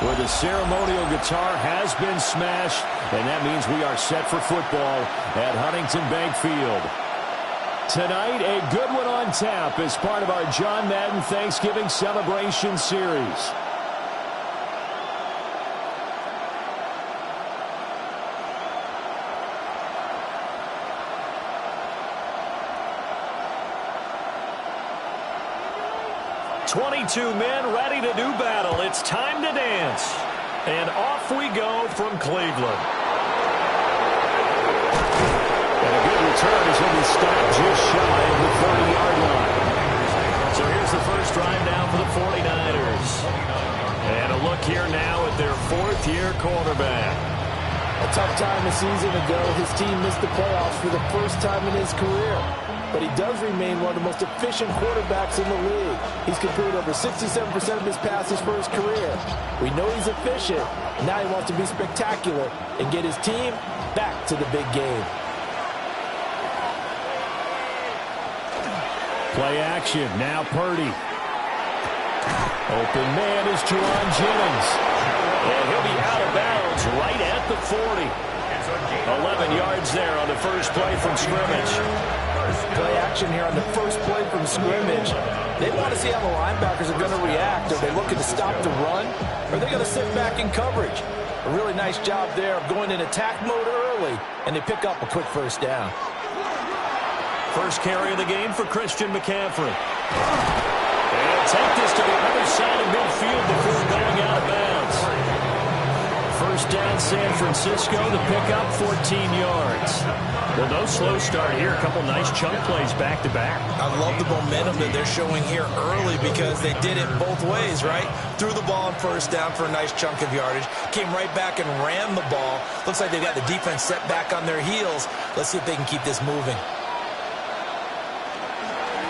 where the ceremonial guitar has been smashed, and that means we are set for football at Huntington Bank Field. Tonight, a good one on tap as part of our John Madden Thanksgiving Celebration Series. "22 men ready to do battle. It's time to dance." And off we go from Cleveland. And a good return is going to be stopped just shy of the 30-yard line. So here's the first drive now for the 49ers. And a look here now at their fourth-year quarterback. A tough time a season ago, his team missed the playoffs for the first time in his career. But he does remain one of the most efficient quarterbacks in the league. He's completed over 67% of his passes for his career. We know he's efficient. Now he wants to be spectacular and get his team back to the big game. Play action. Now Purdy. Open man is Juwan Jennings. And he'll be out of bounds right at the 40. 11 yards there on the first play from scrimmage. Play action here on the first play from scrimmage. They want to see how the linebackers are going to react. Are they looking to stop the run? Or are they going to sit back in coverage? A really nice job there of going in attack mode early, and they pick up a quick first down. First carry of the game for Christian McCaffrey. And take this to the other side of midfield before going out of bounds. First down, San Francisco. The pickup, 14 yards. Well, no slow start here. A couple nice chunk plays back-to-back. I love the momentum that they're showing here early because they did it both ways, right? Threw the ball on first down for a nice chunk of yardage. Came right back and ran the ball. Looks like they've got the defense set back on their heels. Let's see if they can keep this moving.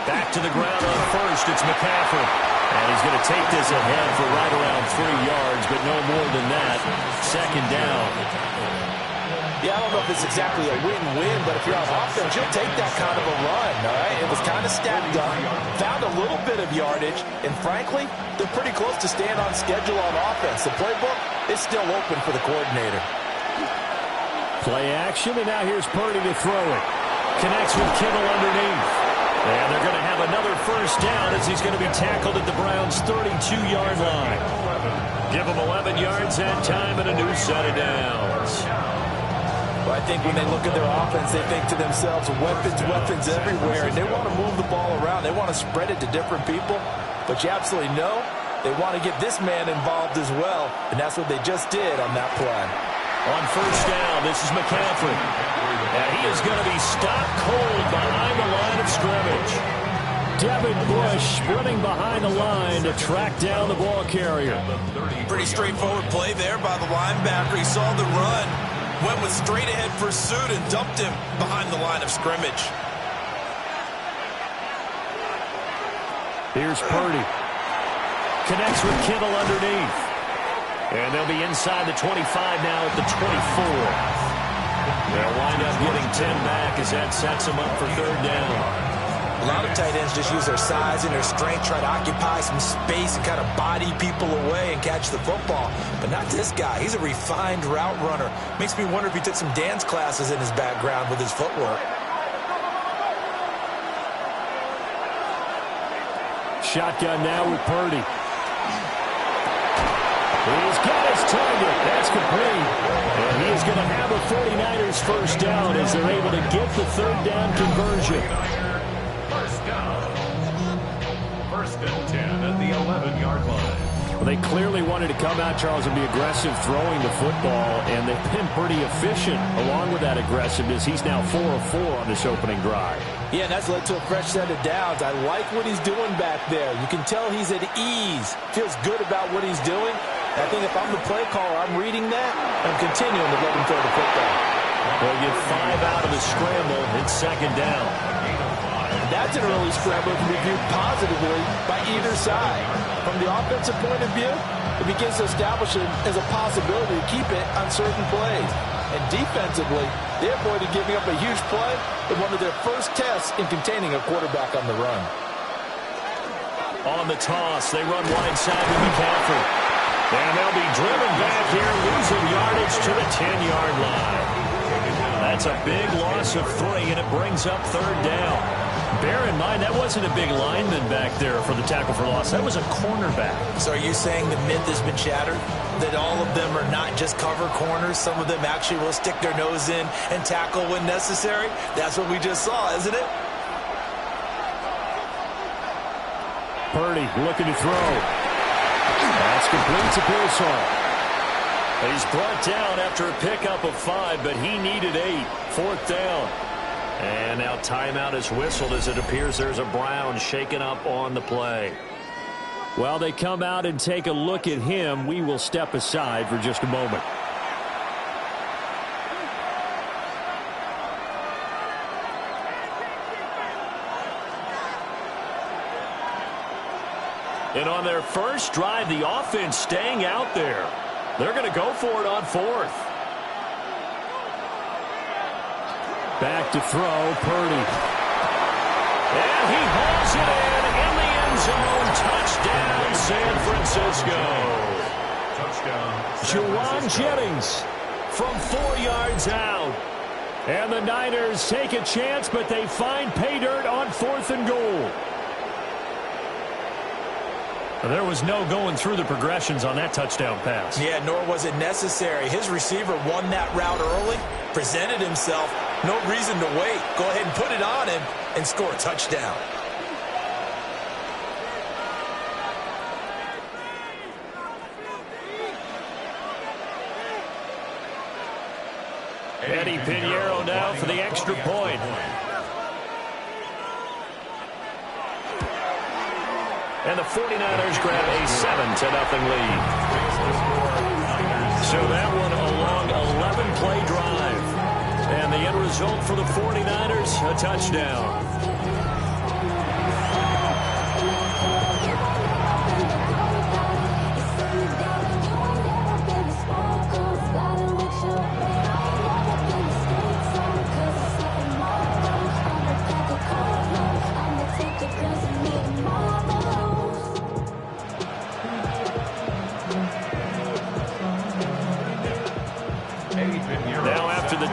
Back to the ground on first. It's McCaffrey. And he's going to take this ahead for right around 3 yards, but no more than that. Second down. Yeah, I don't know if it's exactly a win-win, but if you're on offense, you'll take that kind of a run, all right? It was kind of stacked up, found a little bit of yardage, and frankly, they're pretty close to staying on schedule on offense. The playbook is still open for the coordinator. Play action, and now here's Purdy to throw it. Connects with Kittle underneath. And they're going to have another first down as he's going to be tackled at the Browns' 32-yard line. Give them 11 yards that time and a new set of downs. Well, I think when they look at their offense, they think to themselves, weapons everywhere, and they want to move the ball around. They want to spread it to different people, but you absolutely know they want to get this man involved as well, and that's what they just did on that play. On first down, this is McCaffrey. And he is going to be stopped cold behind the line of scrimmage. Devin Bush running behind the line to track down the ball carrier. Pretty straightforward play there by the linebacker. He saw the run, went with straight-ahead pursuit, and dumped him behind the line of scrimmage. Here's Purdy. Connects with Kittle underneath. And they'll be inside the 25 now at the 24. They'll wind up getting 10 back as that sets them up for third down. A lot of tight ends just use their size and their strength, try to occupy some space and kind of body people away and catch the football. But not this guy. He's a refined route runner. Makes me wonder if he took some dance classes in his background with his footwork. Shotgun now with Purdy. He's got his target. That's complete. And he is going to have a 49ers first down as they're able to get the third down conversion. First and 10 at the 11-yard line. Well, they clearly wanted to come out, Charles, and be aggressive throwing the football, and they've been pretty efficient along with that aggressiveness. He's now 4 of 4 on this opening drive. Yeah, and that's led to a fresh set of downs. I like what he's doing back there. You can tell he's at ease. Feels good about what he's doing. I think if I'm the play caller, I'm reading that, I'm continuing to let him throw the football. They'll get 5 out of the scramble. It's second down. That's an early scramble to be viewed positively by either side. From the offensive point of view, it begins to establish it as a possibility to keep it on certain plays. And defensively, they avoided giving up a huge play in one of their first tests in containing a quarterback on the run. On the toss, they run wide side with McCaffrey. And they'll be driven back here, losing yardage to the 10-yard line. That's a big loss of 3, and it brings up 3rd down. Bear in mind, that wasn't a big lineman back there for the tackle for loss. That was a cornerback. So are you saying the myth has been shattered? That all of them are not just cover corners? Some of them actually will stick their nose in and tackle when necessary? That's what we just saw, isn't it? Purdy looking to throw. That's complete to Pearsall. He's brought down after a pickup of 5, but he needed 8. 4th down. And now timeout is whistled as it appears there's a Brown shaken up on the play. While they come out and take a look at him, we will step aside for just a moment. And on their first drive, the offense staying out there. They're going to go for it on 4th. Back to throw, Purdy. And he hauls it in the end zone. Touchdown, San Francisco. Touchdown. Juwan Jennings from 4 yards out. And the Niners take a chance, but they find pay dirt on 4th and goal. There was no going through the progressions on that touchdown pass. Yeah, nor was it necessary. His receiver won that route early, presented himself. No reason to wait. Go ahead and put it on him and score a touchdown. Eddie Pinheiro now for the extra point. And the 49ers grab a 7-0 lead. So that one a long 11-play drive. And the end result for the 49ers, a touchdown.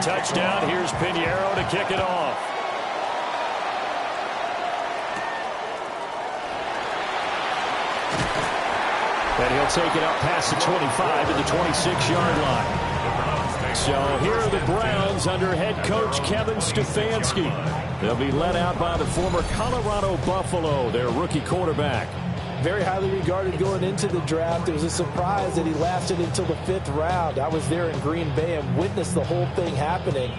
Touchdown. Here's Pinheiro to kick it off. And he'll take it up past the 25 to the 26-yard line. So here are the Browns under head coach Kevin Stefanski. They'll be led out by the former Colorado Buffalo, their rookie quarterback. Very highly regarded going into the draft. It was a surprise that he lasted until the 5th round. I was there in Green Bay and witnessed the whole thing happening.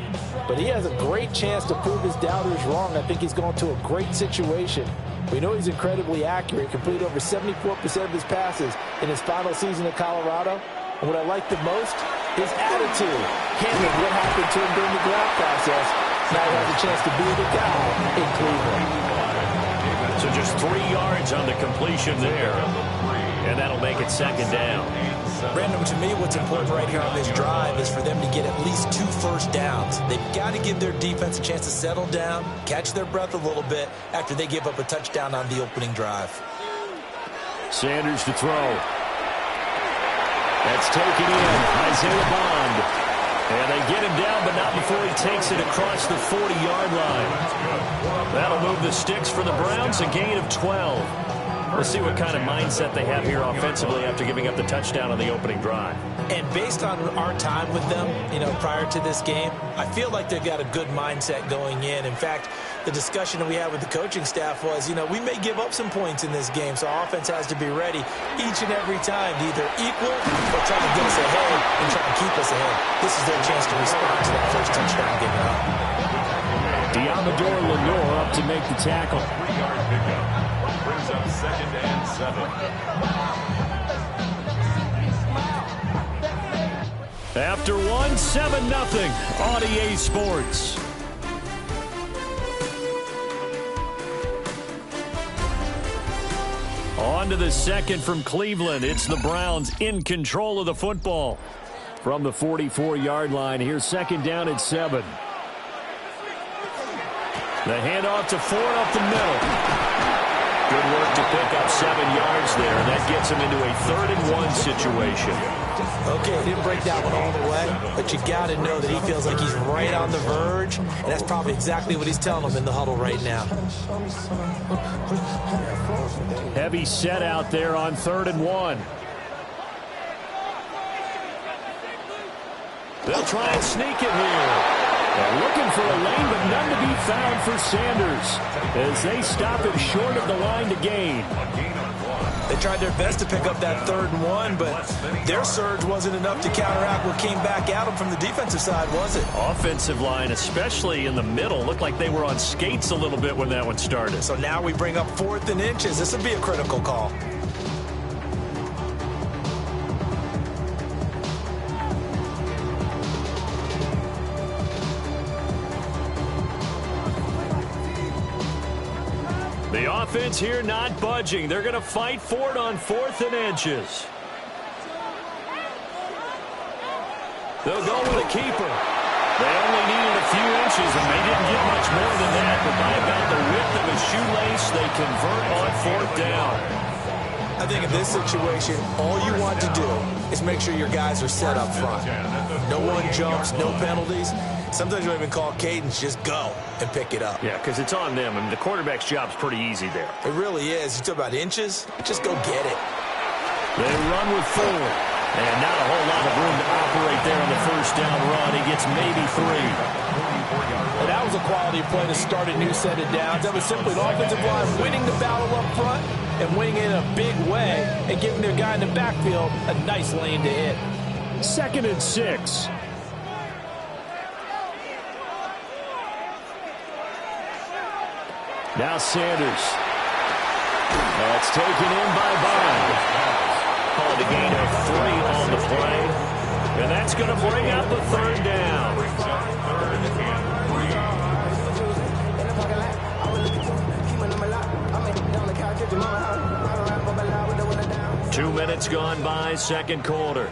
But he has a great chance to prove his doubters wrong. I think he's going to a great situation. We know he's incredibly accurate. He completed over 74% of his passes in his final season in Colorado. And what I like the most, his attitude. Handling what happened to him during the draft process. Now he has a chance to be the guy in Cleveland. So just 3 yards on the completion there. And that'll make it 2nd down. Brandon, to me, what's important right here on this drive is for them to get at least 2 first downs. They've got to give their defense a chance to settle down, catch their breath a little bit after they give up a touchdown on the opening drive. Sanders to throw. That's taken in. Isaiah Bond. And they get him down, but not before he takes it across the 40-yard line. That'll move the sticks for the Browns, a gain of 12. We'll see what kind of mindset they have here offensively after giving up the touchdown on the opening drive. And based on our time with them, prior to this game, I feel like they've got a good mindset going in. In fact, the discussion that we had with the coaching staff was, we may give up some points in this game, so our offense has to be ready each and every time to either equal or try to get us ahead and try to keep us ahead. This is their chance to respond to that first touchdown given up. Diamador Lenore up to make the tackle. 3-yard pickup. Brings up 2nd and 7. After 7-0 on EA Sports. On to the second from Cleveland. It's the Browns in control of the football. From the 44-yard line, here's 2nd down at 7. The handoff to Ford up the middle. Good work to pick up 7 yards there, and that gets him into a 3rd-and-1 situation. Okay, he didn't break that one all the way, but you got to know that he feels like he's right on the verge, and that's probably exactly what he's telling them in the huddle right now. Heavy set out there on 3rd-and-1. They'll try and sneak it here. They're looking for a lane, but none to be found for Sanders as they stop him short of the line to gain. They tried their best to pick up that 3rd-and-1, but their surge wasn't enough to counteract what came back at them from the defensive side, was it? Offensive line, especially in the middle, looked like they were on skates a little bit when that one started. So now we bring up 4th and inches. This would be a critical call. The offense here not budging. They're going to fight for it on 4th and inches. They'll go with a keeper. They only needed a few inches, and they didn't get much more than that. But by about the width of a shoelace, they convert on 4th down. I think in this situation, all you want to do is make sure your guys are set up front. No one jumps, no penalties. Sometimes you don't even call cadence, just go and pick it up. Yeah, because it's on them, and the quarterback's job's pretty easy there. It really is. You talk about inches, just go get it. They run with 4, and not a whole lot of room to operate there on the 1st down run. He gets maybe 3. And that was a quality play to start a new set of downs. That was simply the offensive line winning the battle up front and winning it in a big way and giving their guy in the backfield a nice lane to hit. 2nd and 6. Now Sanders. That's taken in by Bond. Called a gain of 3 on the play. And that's going to bring up the 3rd down. 2 minutes gone by, 2nd quarter.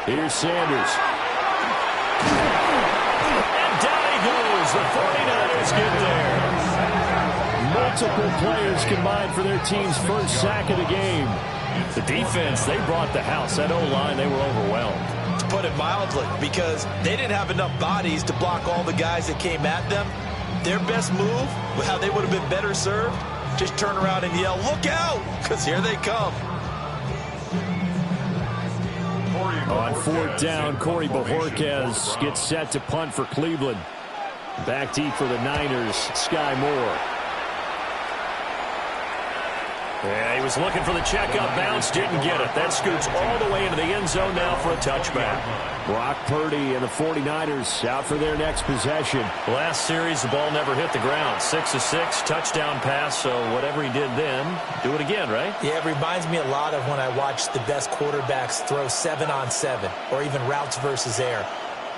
Here's Sanders. The 49ers get there. Multiple players combined for their team's 1st sack of the game. The defense, they brought the house. That O-line, they were overwhelmed. To put it mildly, because they didn't have enough bodies to block all the guys that came at them. Their best move, how they would have been better served, just turn around and yell, "Look out!" because here they come. On 4th down, Corey Bojorquez gets set to punt for Cleveland. Back deep for the Niners, Sky Moore. Yeah, he was looking for the checkup bounce, didn't get it. That scoots all the way into the end zone now for a touchback. Brock Purdy and the 49ers out for their next possession. Last series, the ball never hit the ground. 6 of 6, touchdown pass, so whatever he did then, do it again, right? Yeah, it reminds me a lot of when I watched the best quarterbacks throw 7-on-7 or even routes versus air.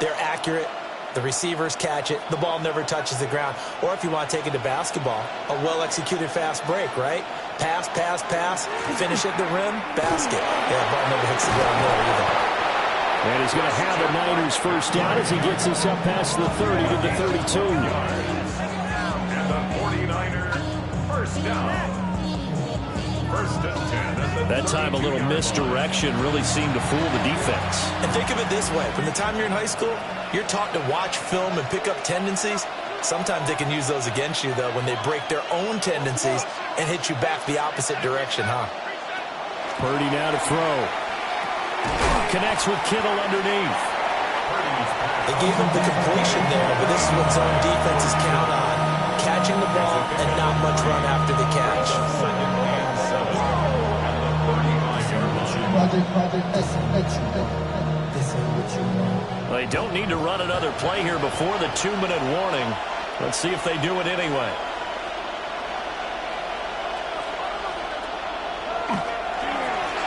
They're accurate. The receivers catch it. The ball never touches the ground. Or if you want to take it to basketball, a well-executed fast break, right? Pass, pass, pass, finish at the rim, basket. Yeah, the ball never hits the ground there either. And he's going to have the Niners 1st down as he gets us up past the 30 to the 32. And the 49ers 1st down. 1st and 10. That time a little misdirection really seemed to fool the defense. And think of it this way. From the time you're in high school, you're taught to watch film and pick up tendencies. Sometimes they can use those against you, though, when they break their own tendencies and hit you back the opposite direction, huh? Purdy now to throw. Connects with Kittle underneath. They gave him the completion there, but this is what zone defenses count on. Catching the ball and not much run after the catch. They don't need to run another play here before the 2-minute warning. Let's see if they do it anyway.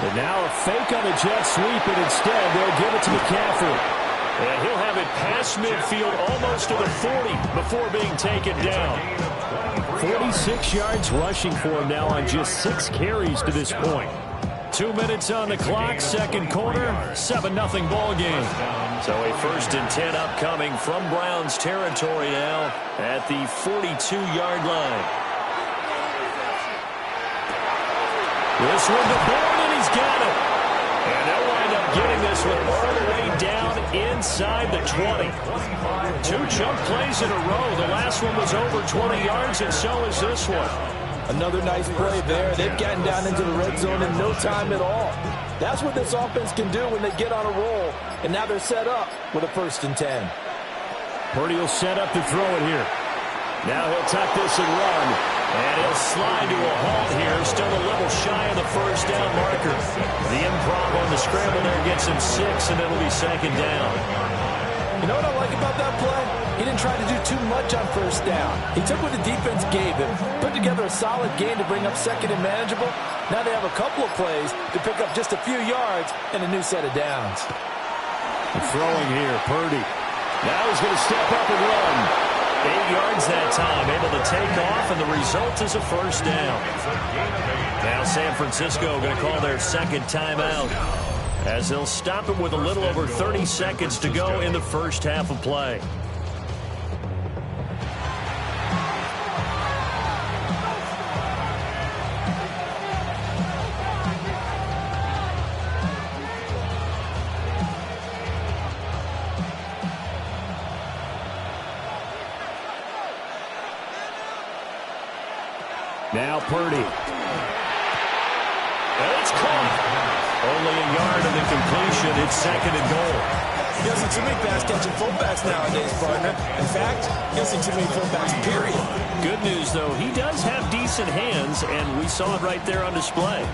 And now a fake on the jet sweep, and instead they'll give it to McCaffrey. And he'll have it past midfield almost to the 40 before being taken down. 46 yards rushing for him now on just 6 carries to this point. 2 minutes on the clock, second quarter, 7-0 ball game. So a 1st and 10 upcoming from Browns territory now at the 42-yard line. This one to Bourne, and he's got it. And they'll wind up getting this one all the way down inside the 20. 2 jump plays in a row. The last one was over 20 yards, and so is this one. Another nice play there. They've gotten down into the red zone in no time at all. That's what this offense can do when they get on a roll. And now they're set up with a 1st and 10. Purdy will set up to throw it here. Now he'll tuck this and run. And he'll slide to a halt here. Still a little shy of the 1st down marker. The improv on the scramble there gets him 6, and it'll be 2nd down. You know what I like about that play? He didn't try to do too much on 1st down. He took what the defense gave him, put together a solid game to bring up 2nd and manageable. Now they have a couple of plays to pick up just a few yards and a new set of downs. Throwing here, Purdy. Now he's going to step up and run. 8 yards that time, able to take off, and the result is a 1st down. Now San Francisco going to call their 2nd timeout, as they'll stop it with a little over 30 seconds to go in the 1st half of play. Now Purdy. And it's caught. Only a yard of the completion. It's 2nd and goal. He doesn't see many pass-catching fullbacks nowadays, partner. In fact, he doesn't see many fullbacks, period. Good news, though, he does have decent hands, and we saw it right there on display.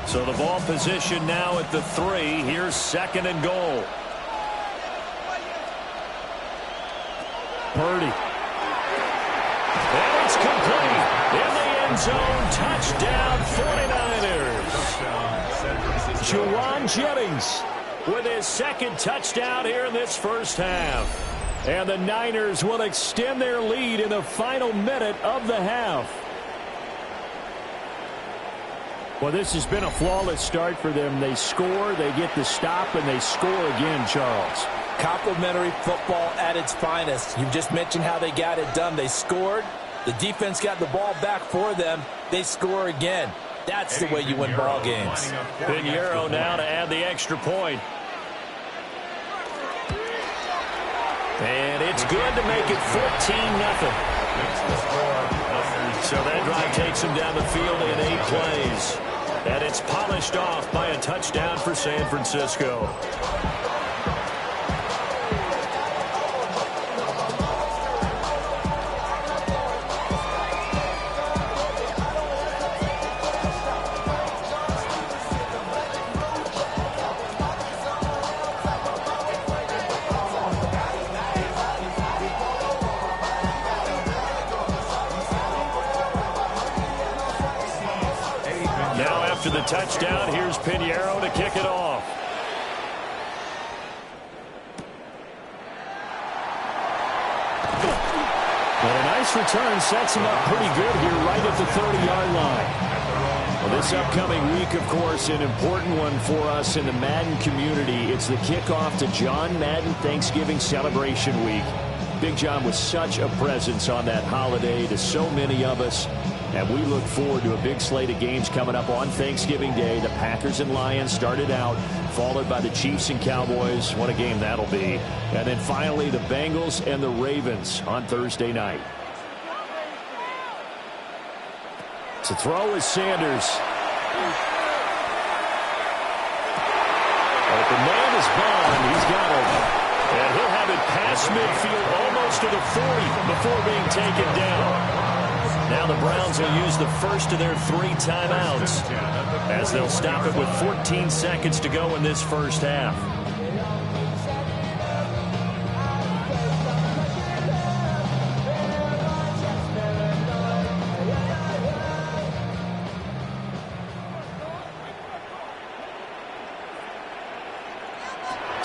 So the ball position now at the 3. Here's 2nd and goal. Purdy. And it's complete. In the end zone, touchdown 49ers. Juwan Jennings with his 2nd touchdown here in this 1st half. And the Niners will extend their lead in the final minute of the half. Well, this has been a flawless start for them. They score, they get the stop, and they score again, Charles. Complimentary football at its finest. You just mentioned how they got it done. They scored. The defense got the ball back for them. They score again. That's the way you win ball games. Pinheiro now to add the extra point. And it's good to make it 14-0. So that drive takes him down the field in 8 plays. And it's polished off by a touchdown for San Francisco. After the touchdown, here's Pinheiro to kick it off. Well, a nice return sets him up pretty good here right at the 30-yard line. Well, this upcoming week, of course, an important one for us in the Madden community. It's the kickoff to John Madden Thanksgiving Celebration Week. Big John was such a presence on that holiday to so many of us. And we look forward to a big slate of games coming up on Thanksgiving Day. The Packers and Lions started out, followed by the Chiefs and Cowboys. What a game that'll be. And then finally the Bengals and the Ravens on Thursday night. To throw is Sanders. But the man is Bond. He's got it. And he'll have it past midfield almost to the 40 before being taken down. Now the Browns will use the first of their 3 timeouts as they'll stop it with 14 seconds to go in this 1st half.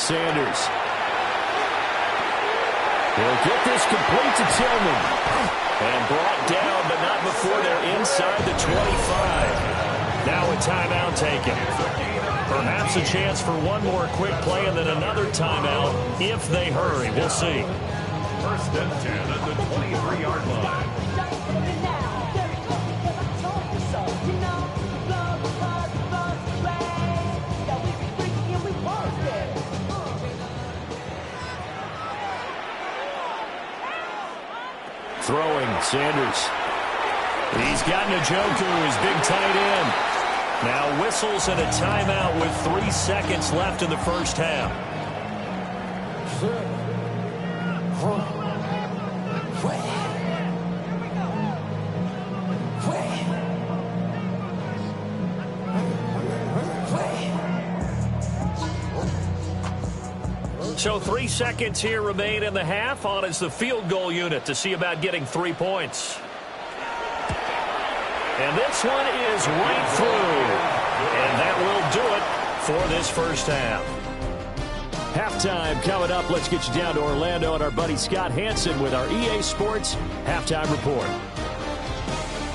Sanders. He'll get this complete to Tillman. And brought down, but not before they're inside the 25. Now a timeout taken. Perhaps a chance for one more quick play and then another timeout if they hurry. We'll see. First and 10 at the 23-yard line. Throwing, Sanders. He's got Njoku, his big tight end. Now whistles and a timeout with 3 seconds left in the first half. So 3 seconds here remain in the half. On is the field goal unit to see about getting 3 points. And this one is right through. And that will do it for this first half. Halftime coming up. Let's get you down to Orlando and our buddy Scott Hansen with our EA Sports Halftime Report.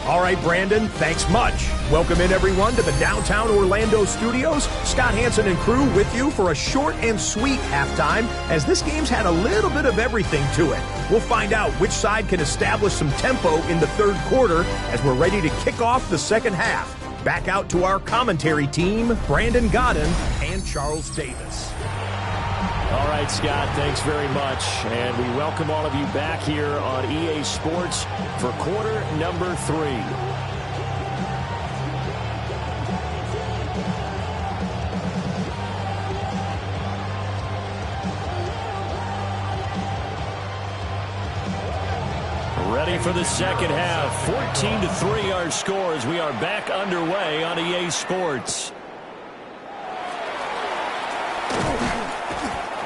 All right, Brandon, thanks much. Welcome in, everyone, to the downtown Orlando studios. Scott Hansen and crew with you for a short and sweet halftime, as this game's had a little bit of everything to it. We'll find out which side can establish some tempo in the third quarter as we're ready to kick off the second half. Back out to our commentary team, Brandon Godden and Charles Davis. All right, Scott, thanks very much. And we welcome all of you back here on EA Sports for quarter number 3. Ready for the second half. 14-3 our score as we are back underway on EA Sports.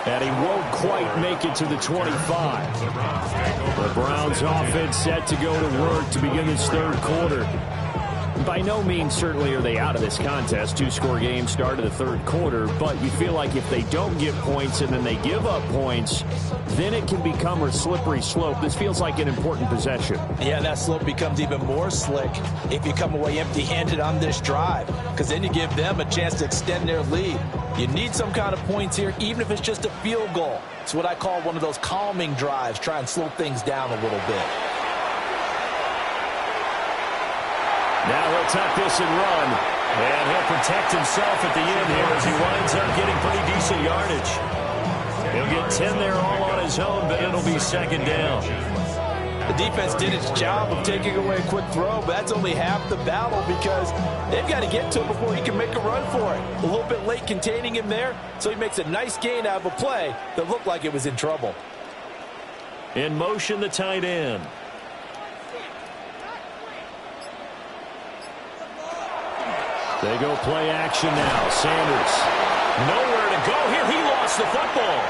And he won't quite make it to the 25. The Browns offense set to go to work to begin this third quarter. By no means certainly are they out of this contest. 2-score game start of the third quarter, but you feel like if they don't get points and then they give up points, then it can become a slippery slope. This feels like an important possession. Yeah, that slope becomes even more slick if you come away empty-handed on this drive, because then you give them a chance to extend their lead. You need some kind of points here, even if it's just a field goal. It's what I call one of those calming drives. Try and slow things down a little bit. Now he'll tuck this and run. And he'll protect himself at the end here as he winds up getting pretty decent yardage. He'll get 10 there all on his own, but it'll be second down. The defense did its job of taking away a quick throw, but that's only half the battle because they've got to get to him before he can make a run for it. A little bit late containing him there, so he makes a nice gain out of a play that looked like it was in trouble. In motion, the tight end. They go play action now. Sanders. Nowhere to go here. He lost the football.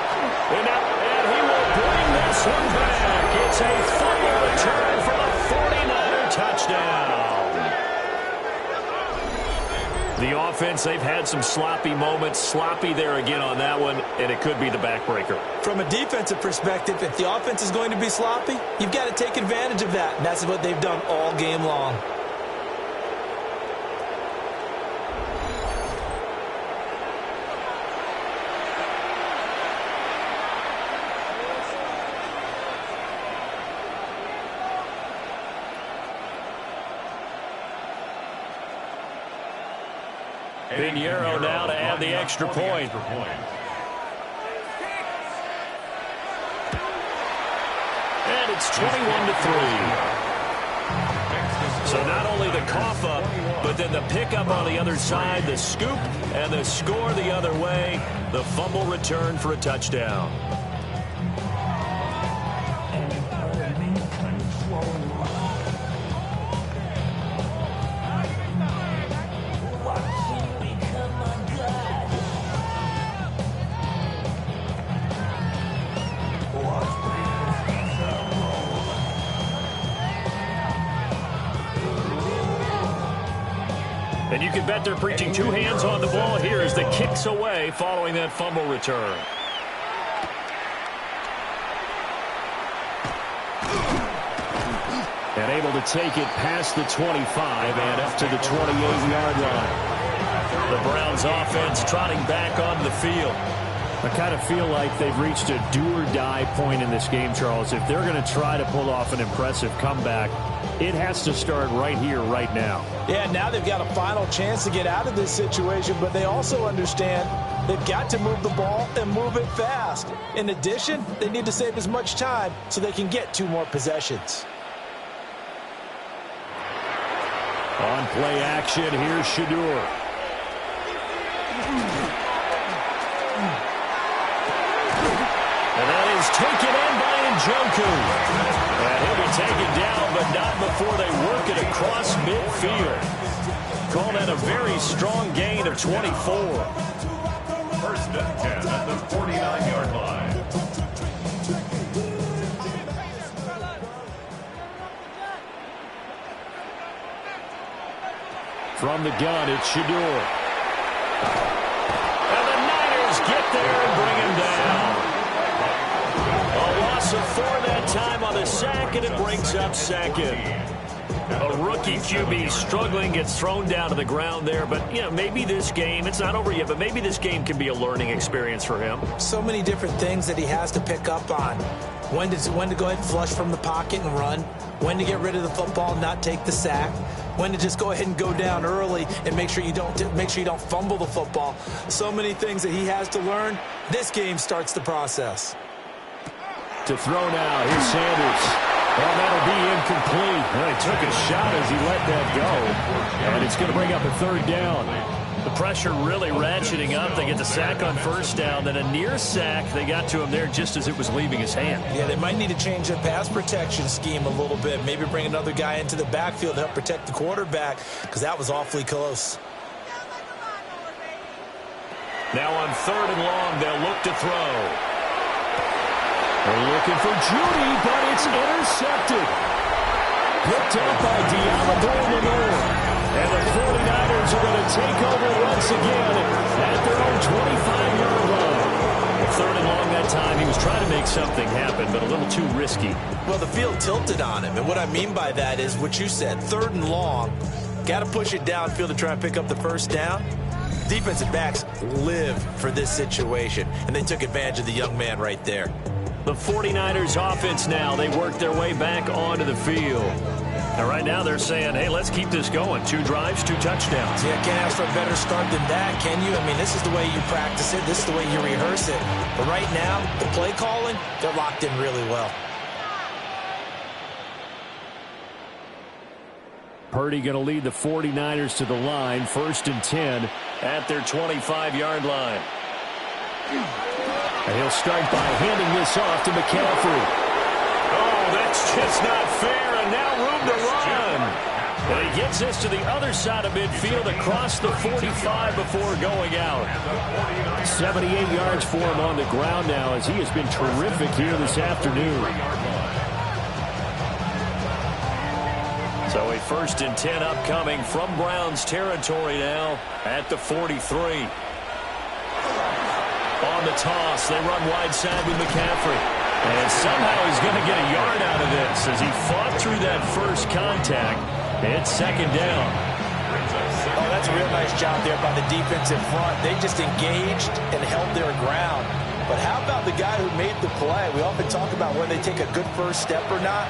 And he will bring this one back. It's a fumble return for a 49er touchdown. The offense, they've had some sloppy moments. Sloppy there again on that one, and it could be the backbreaker. From a defensive perspective, if the offense is going to be sloppy, you've got to take advantage of that. And that's what they've done all game long. Pinheiro now to add the extra point. And it's 21-3. So not only the cough up, but then the pickup on the other side, the scoop, and the score the other way. The fumble return for a touchdown. And you can bet they're preaching two hands on the ball here as the kicks away following that fumble return. And able to take it past the 25 and up to the 28-yard line. The Browns offense trotting back onto the field. I kind of feel like they've reached a do-or-die point in this game, Charles. If they're going to try to pull off an impressive comeback, it has to start right here, right now. Yeah, now they've got a final chance to get out of this situation, but they also understand they've got to move the ball and move it fast. In addition, they need to save as much time so they can get 2 more possessions. On play action, here's Shador. And that is taken in by Njoku. And he'll be taken down, but not before they work it across midfield. Call that a very strong gain of 24. First and 10 at the 49-yard line. From the gun, it's Shador. And the Niners get there and bring him down. A loss of 4 that time on the sack, and it brings up second. A rookie QB struggling, gets thrown down to the ground there. But, you know, maybe this game, it's not over yet, but maybe this game can be a learning experience for him. So many different things that he has to pick up on. When to go ahead and flush from the pocket and run. When to get rid of the football and not take the sack. When to just go ahead and go down early and make sure you don't fumble the football. So many things that he has to learn. This game starts the process. To throw now, here's Sanders. Well, that'll be incomplete. Well, he took a shot as he let that go. And it's going to bring up a 3rd down. The pressure really ratcheting up. They get the sack on 1st down. Then a near sack. They got to him there just as it was leaving his hand. Yeah, they might need to change their pass protection scheme a little bit. Maybe bring another guy into the backfield to help protect the quarterback, because that was awfully close. Now on 3rd and long, they'll look to throw. They're looking for Judy, but it's intercepted. Picked up by Diallo. And the 49ers are going to take over once again at their own 25-yard line. 3rd and long that time. He was trying to make something happen, but a little too risky. Well, the field tilted on him, and what I mean by that is what you said. 3rd and long, got to push it downfield to try and pick up the 1st down. Defensive backs live for this situation, and they took advantage of the young man right there. The 49ers offense now, they work their way back onto the field. And right now they're saying, hey, let's keep this going. 2 drives, 2 touchdowns. Yeah, can't ask for a better start than that, can you? I mean, this is the way you practice it. This is the way you rehearse it. But right now, the play calling, they're locked in really well. Purdy going to lead the 49ers to the line. 1st and 10 at their 25-yard line. And he'll start by handing this off to McCaffrey. Oh, that's just not fair, and now room to run. And he gets this to the other side of midfield across the 45 before going out. 78 yards for him on the ground now, as he has been terrific here this afternoon. So a 1st and 10 upcoming from Browns territory now at the 43. On the toss, they run wide side with McCaffrey. And somehow he's going to get a yard out of this as he fought through that first contact. It's 2nd down. Oh, that's a real nice job there by the defensive front. They just engaged and held their ground. But how about the guy who made the play? We often talk about whether they take a good first step or not.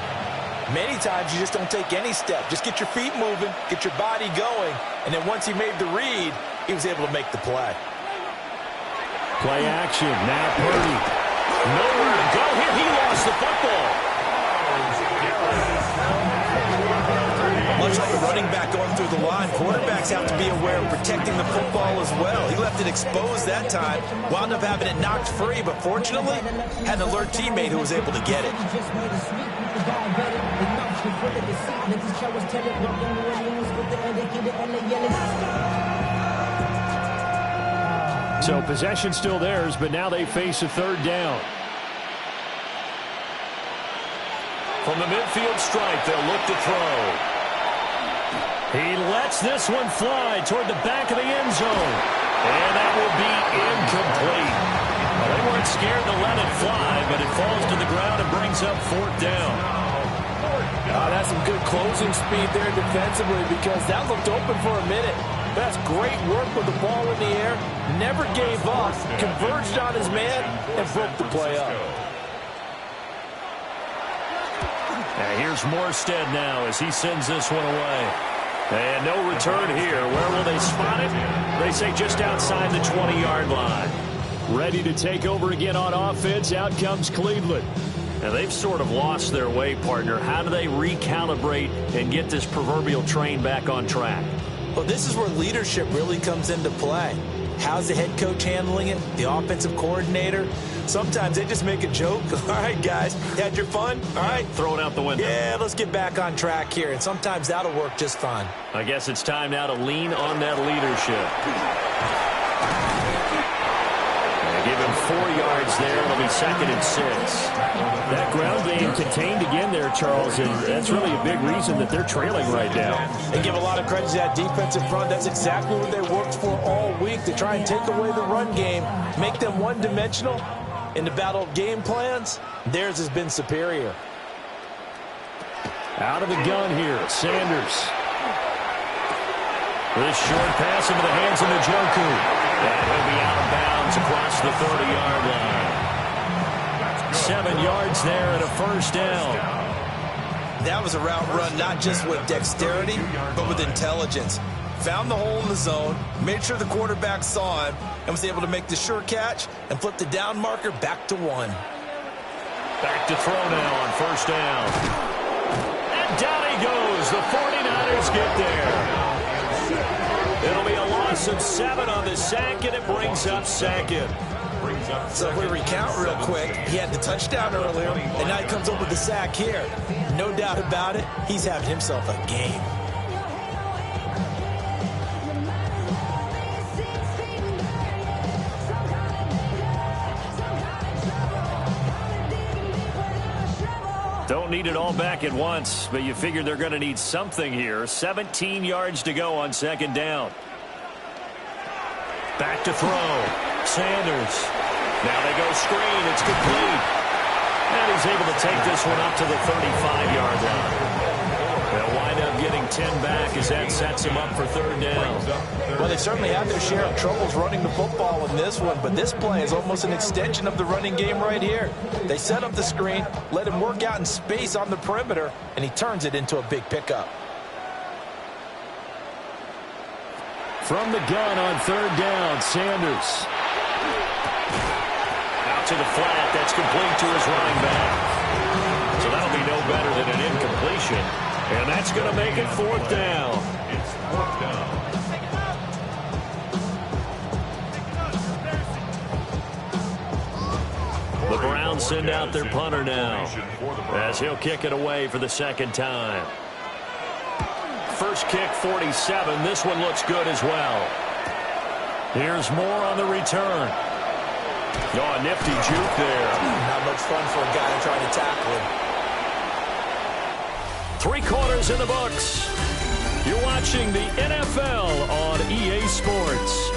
Many times you just don't take any step. Just get your feet moving, get your body going, and then once he made the read, he was able to make the play. Play action. Now Purdy. Nowhere to go here. He lost the football. Much like a running back going through the line, quarterbacks have to be aware of protecting the football as well. He left it exposed that time, wound up having it knocked free, but fortunately, had an alert teammate who was able to get it. So possession still theirs, but now they face a 3rd down. From the midfield stripe, they'll look to throw. He lets this one fly toward the back of the end zone. And that will be incomplete. Well, they weren't scared to let it fly, but it falls to the ground and brings up 4th down. That's some good closing speed there defensively because that looked open for a minute. That's great work with the ball in the air. Never gave up, converged on his man, and broke the play up. And here's Morstead now as he sends this one away. And no return here. Where will they spot it? They say just outside the 20-yard line. Ready to take over again on offense. Out comes Cleveland. And they've sort of lost their way, partner. How do they recalibrate and get this proverbial train back on track? Well, this is where leadership really comes into play. How's the head coach handling it? The offensive coordinator? Sometimes they just make a joke. All right, guys, you had your fun? All right. Throw it out the window. Yeah, let's get back on track here. And sometimes that'll work just fine. I guess it's time now to lean on that leadership. They give him 4 yards there. It'll be 2nd and 6. That ground game contained again there, Charles, and that's really a big reason that they're trailing right now. They give a lot of credit to that defensive front. That's exactly what they worked for all week, to try and take away the run game, make them one-dimensional. In the battle of game plans, theirs has been superior. Out of the gun here, Sanders. This short pass into the hands of Njoku. And he'll be out of bounds across the 30-yard line. 7 yards there and a first down. That was a route run not just with dexterity, but with intelligence. Found the hole in the zone, made sure the quarterback saw him, and was able to make the sure catch and flip the down marker back to 1. Back to throw now on first down. And down he goes. The 49ers get there. It'll be a loss of 7 on the sack, and it brings up 2nd. So if we recount real quick, he had the touchdown earlier, and now he comes up with the sack here. No doubt about it, he's having himself a game. Don't need it all back at once, but you figure they're going to need something here. 17 yards to go on 2nd down. Back to throw. Sanders. Now they go screen. It's complete. And he's able to take this one up to the 35-yard line. They'll wind up getting 10 back as that sets him up for 3rd down. Well, they certainly had their share of troubles running the football in this one, but this play is almost an extension of the running game right here. They set up the screen, let him work out in space on the perimeter, and he turns it into a big pickup. From the gun on 3rd down, Sanders. Out to the flat. That's complete to his running back. So that'll be no better than an incompletion. And that's going to make it 4th down. It's 4th down. The Browns send out their punter now as he'll kick it away for the 2nd time. First kick, 47. This one looks good as well. Here's more on the return. Oh, a nifty juke there. Not much fun for a guy trying to tackle him. 3 quarters in the books. You're watching the NFL on EA Sports.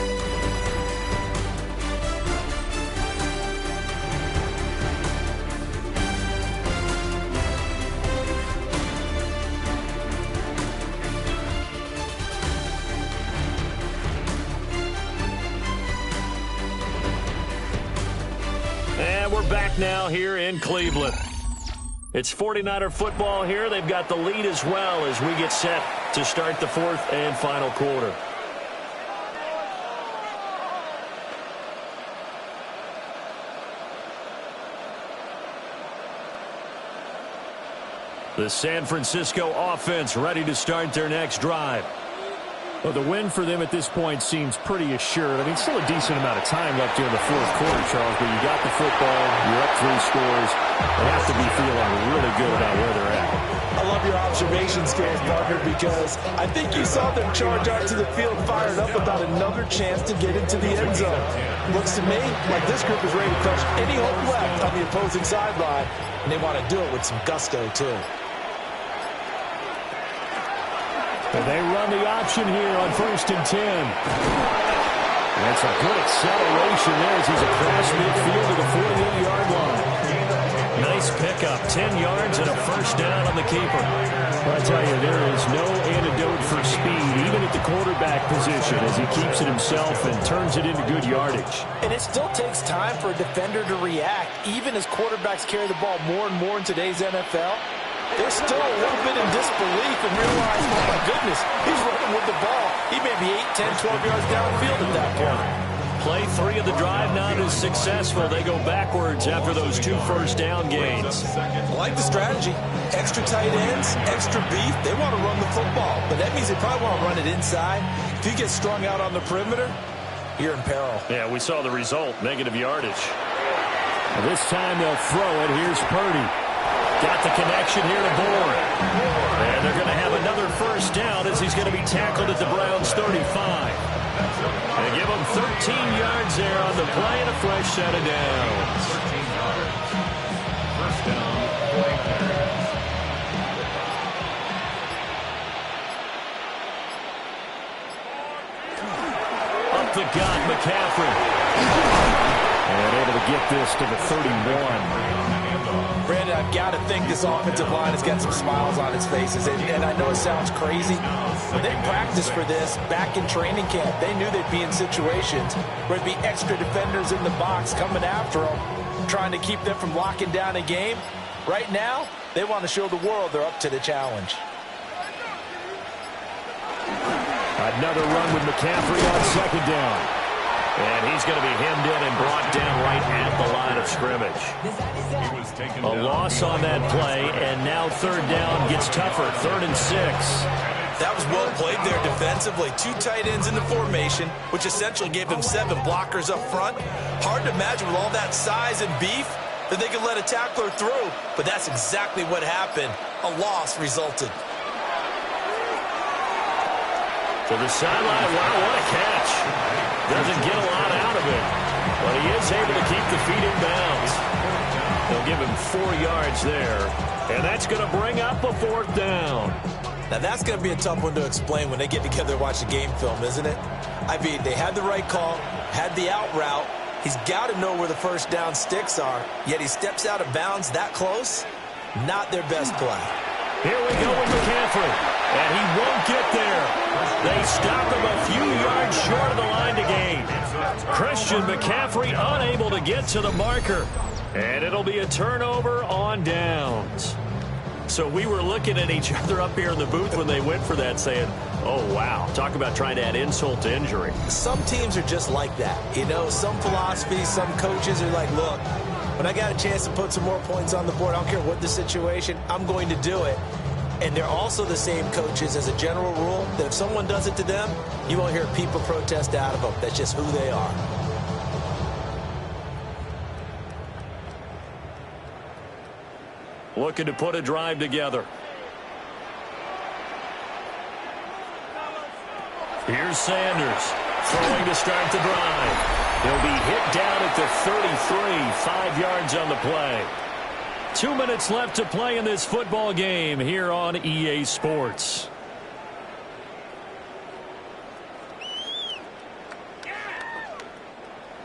And we're back now here in Cleveland. It's 49er football here. They've got the lead as well as we get set to start the 4th and final quarter. The San Francisco offense ready to start their next drive. Well, the win for them at this point seems pretty assured. I mean, still a decent amount of time left here in the 4th quarter, Charles, but you got the football, you're up 3 scores. They have to be feeling really good about where they're at. I love your observation skills, partner, because I think you saw them charge out to the field fired up about another chance to get into the end zone. Looks to me like this group is ready to crush any hope left on the opposing sideline, and they want to do it with some gusto, too. And they run the option here on 1st and 10. That's a good acceleration there as he's across midfield to the 48-yard line. Nice pickup, 10 yards and a first down on the keeper. Well, I tell you, there is no antidote for speed, even at the quarterback position, as he keeps it himself and turns it into good yardage. And it still takes time for a defender to react, even as quarterbacks carry the ball more and more in today's NFL. They're still a little bit in disbelief and realize, oh my goodness, he's running with the ball. He may be 8, 10, 12 yards downfield at that point. Play 3 of the drive not as successful. They go backwards after those 2 first down gains. I like the strategy. Extra tight ends, extra beef. They want to run the football, but that means they probably want to run it inside. If you get strung out on the perimeter, you're in peril. Yeah, we saw the result, negative yardage. This time they'll throw it. Here's Purdy. Got the connection here to Bourne. And they're going to have another first down as he's going to be tackled at the Browns' 35. And give him 13 yards there on the play and a fresh set of downs. First down. Up the gut, McCaffrey. And able to get this to the 31. Brandon, I've got to think this offensive line has got some smiles on its faces. And I know it sounds crazy, but they practiced for this back in training camp. They knew they'd be in situations where there'd be extra defenders in the box coming after them, trying to keep them from locking down a game. Right now, they want to show the world they're up to the challenge. Another run with McCaffrey on second down. And he's going to be hemmed in and brought down right at the line of scrimmage. A loss on that play, and now third down gets tougher. 3rd and 6. That was well played there defensively. 2 tight ends in the formation, which essentially gave them 7 blockers up front. Hard to imagine with all that size and beef that they could let a tackler through, but that's exactly what happened. A loss resulted. To the sideline. Wow, what a catch. Doesn't get a lot out of it, but he is able to keep the feet in bounds. They'll give him 4 yards there, and that's going to bring up a 4th down. Now, that's going to be a tough one to explain when they get together and watch the game film, isn't it? I mean, they had the right call, had the out route. He's got to know where the first down sticks are, yet he steps out of bounds that close. Not their best play. Here we go with McCaffrey, and he won't get there. They stop him a few yards short of the line to gain. Christian McCaffrey unable to get to the marker, and it'll be a turnover on downs. So we were looking at each other up here in the booth when they went for that saying, oh, wow, talk about trying to add insult to injury. Some teams are just like that. You know, some philosophies, some coaches are like, look, when I got a chance to put some more points on the board, I don't care what the situation, I'm going to do it. And they're also the same coaches as a general rule that if someone does it to them, you won't hear people protest out of them. That's just who they are. Looking to put a drive together. Here's Sanders throwing to start the drive. He'll be hit down at the 33, 5 yards on the play. 2 minutes left to play in this football game here on EA Sports.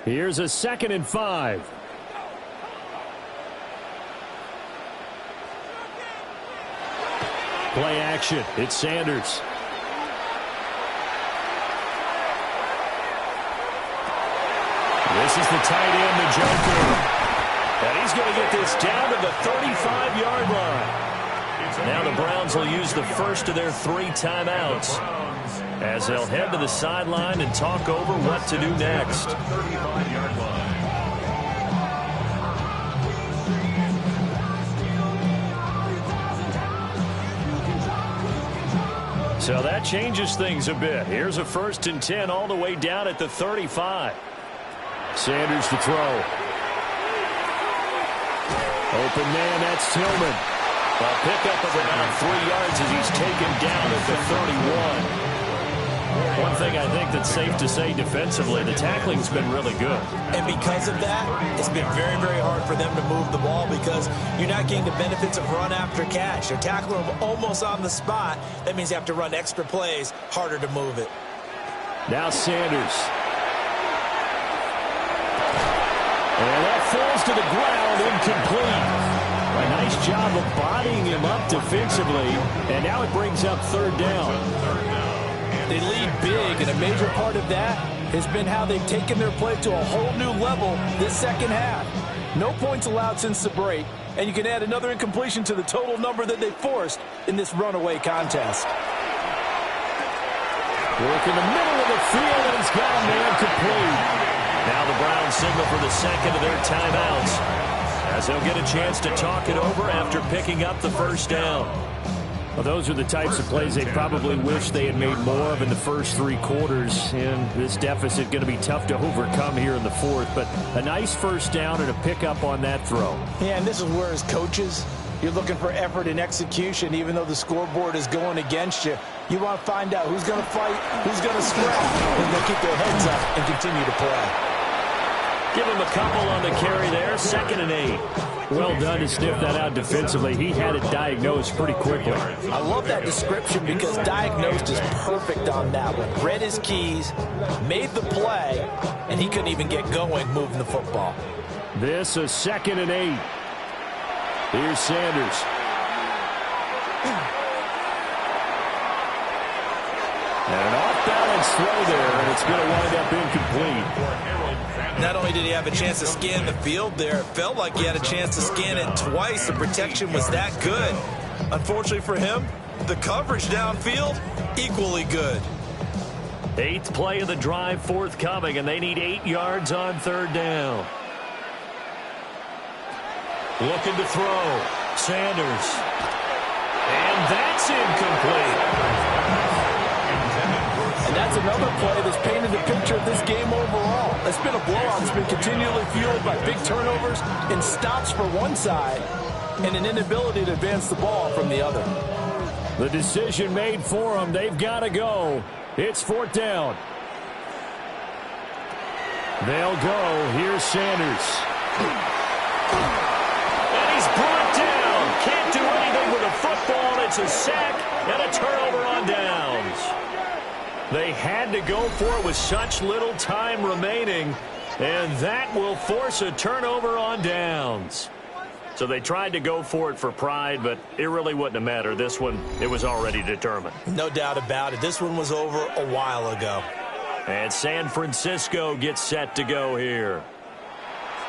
Here's a 2nd and 5. Play action. It's Sanders. This is the tight end, the Joker. And he's going to get this down to the 35-yard line. Now the Browns will use the first of their 3 timeouts as they'll head to the sideline and talk over what to do next. So that changes things a bit. Here's a 1st and 10 all the way down at the 35. Sanders to throw. Open man, that's Tillman. A pickup of about 3 yards as he's taken down at the 31. One thing I think that's safe to say defensively, the tackling's been really good. And because of that, it's been very, very hard for them to move the ball because you're not getting the benefits of run after catch. They're tackling them almost on the spot. That means you have to run extra plays, harder to move it. Now Sanders. And that falls to the ground, incomplete. nice job of bodying him up defensively, and now it brings up third down. They lead big, and a major part of that has been how they've taken their play to a whole new level this second half. No points allowed since the break, and you can add another incompletion to the total number that they forced in this runaway contest. Work in the middle of the field, and he's got a man complete. Now the Browns signal for the second of their timeouts, as they'll get a chance to talk it over after picking up the first down. Well, those are the types of plays they probably wish they had made more of in the first three quarters. And this deficit going to be tough to overcome here in the fourth. But a nice first down and a pickup on that throw. Yeah, and this is where, as coaches, you're looking for effort and execution, even though the scoreboard is going against you. You want to find out who's going to fight, who's going to scrap, and they'll keep their heads up and continue to play. Give him a couple on the carry there, 2nd and 8. Well done to sniff that out defensively. He had it diagnosed pretty quickly. I love that description because diagnosed is perfect on that one. Read his keys, made the play, and he couldn't even get going moving the football. This is 2nd and 8. Here's Sanders. And an off-balance throw there, and it's going to wind up incomplete. Not only did he have a chance to scan the field there, it felt like he had a chance to scan it twice. The protection was that good. Unfortunately for him, the coverage downfield, equally good. 8th play of the drive forthcoming, and they need 8 yards on third down. Looking to throw. Sanders. And that's incomplete. And that's another play that's painted the picture of this game overall. It's been a blowout that's been continually fueled by big turnovers and stops for one side and an inability to advance the ball from the other. The decision made for them. They've got to go. It's 4th down. They'll go. Here's Sanders. And he's brought down. Can't do anything with a football. It's a sack and a turnover on downs. They had to go for it with such little time remaining, and that will force a turnover on downs. So they tried to go for it for pride, but it really wouldn't have mattered. This one, it was already determined. No doubt about it. This one was over a while ago. And San Francisco gets set to go here.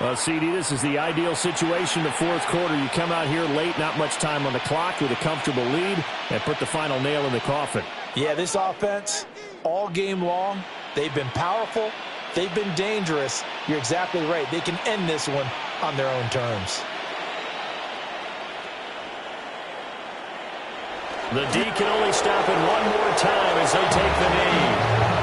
Well, CD, this is the ideal situation in the fourth quarter. You come out here late, not much time on the clock, with a comfortable lead, and put the final nail in the coffin. Yeah, this offense, all game long, they've been powerful, they've been dangerous. You're exactly right. They can end this one on their own terms. The D can only stop it one more time as they take the knee.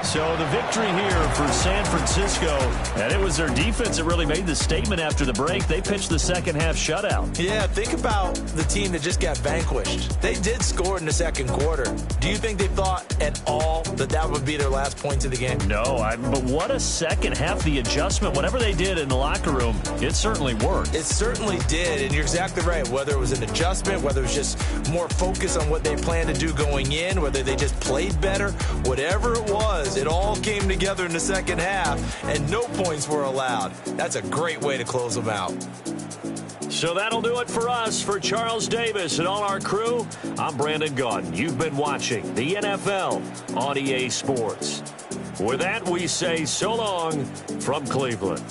So the victory here for San Francisco, and it was their defense that really made the statement after the break. They pitched the second half shutout. Yeah, think about the team that just got vanquished. They did score in the second quarter. Do you think they thought at all that that would be their last points of the game? No, but what a second half. The adjustment, whatever they did in the locker room, it certainly worked. It certainly did, and you're exactly right. Whether it was an adjustment, whether it was just more focus on what they planned to do going in, whether they just played better, whatever it was, it all came together in the second half, and no points were allowed. That's a great way to close them out. So that'll do it for us. For Charles Davis and all our crew, I'm Brandon Gaudin. You've been watching the NFL on EA Sports. With that, we say so long from Cleveland.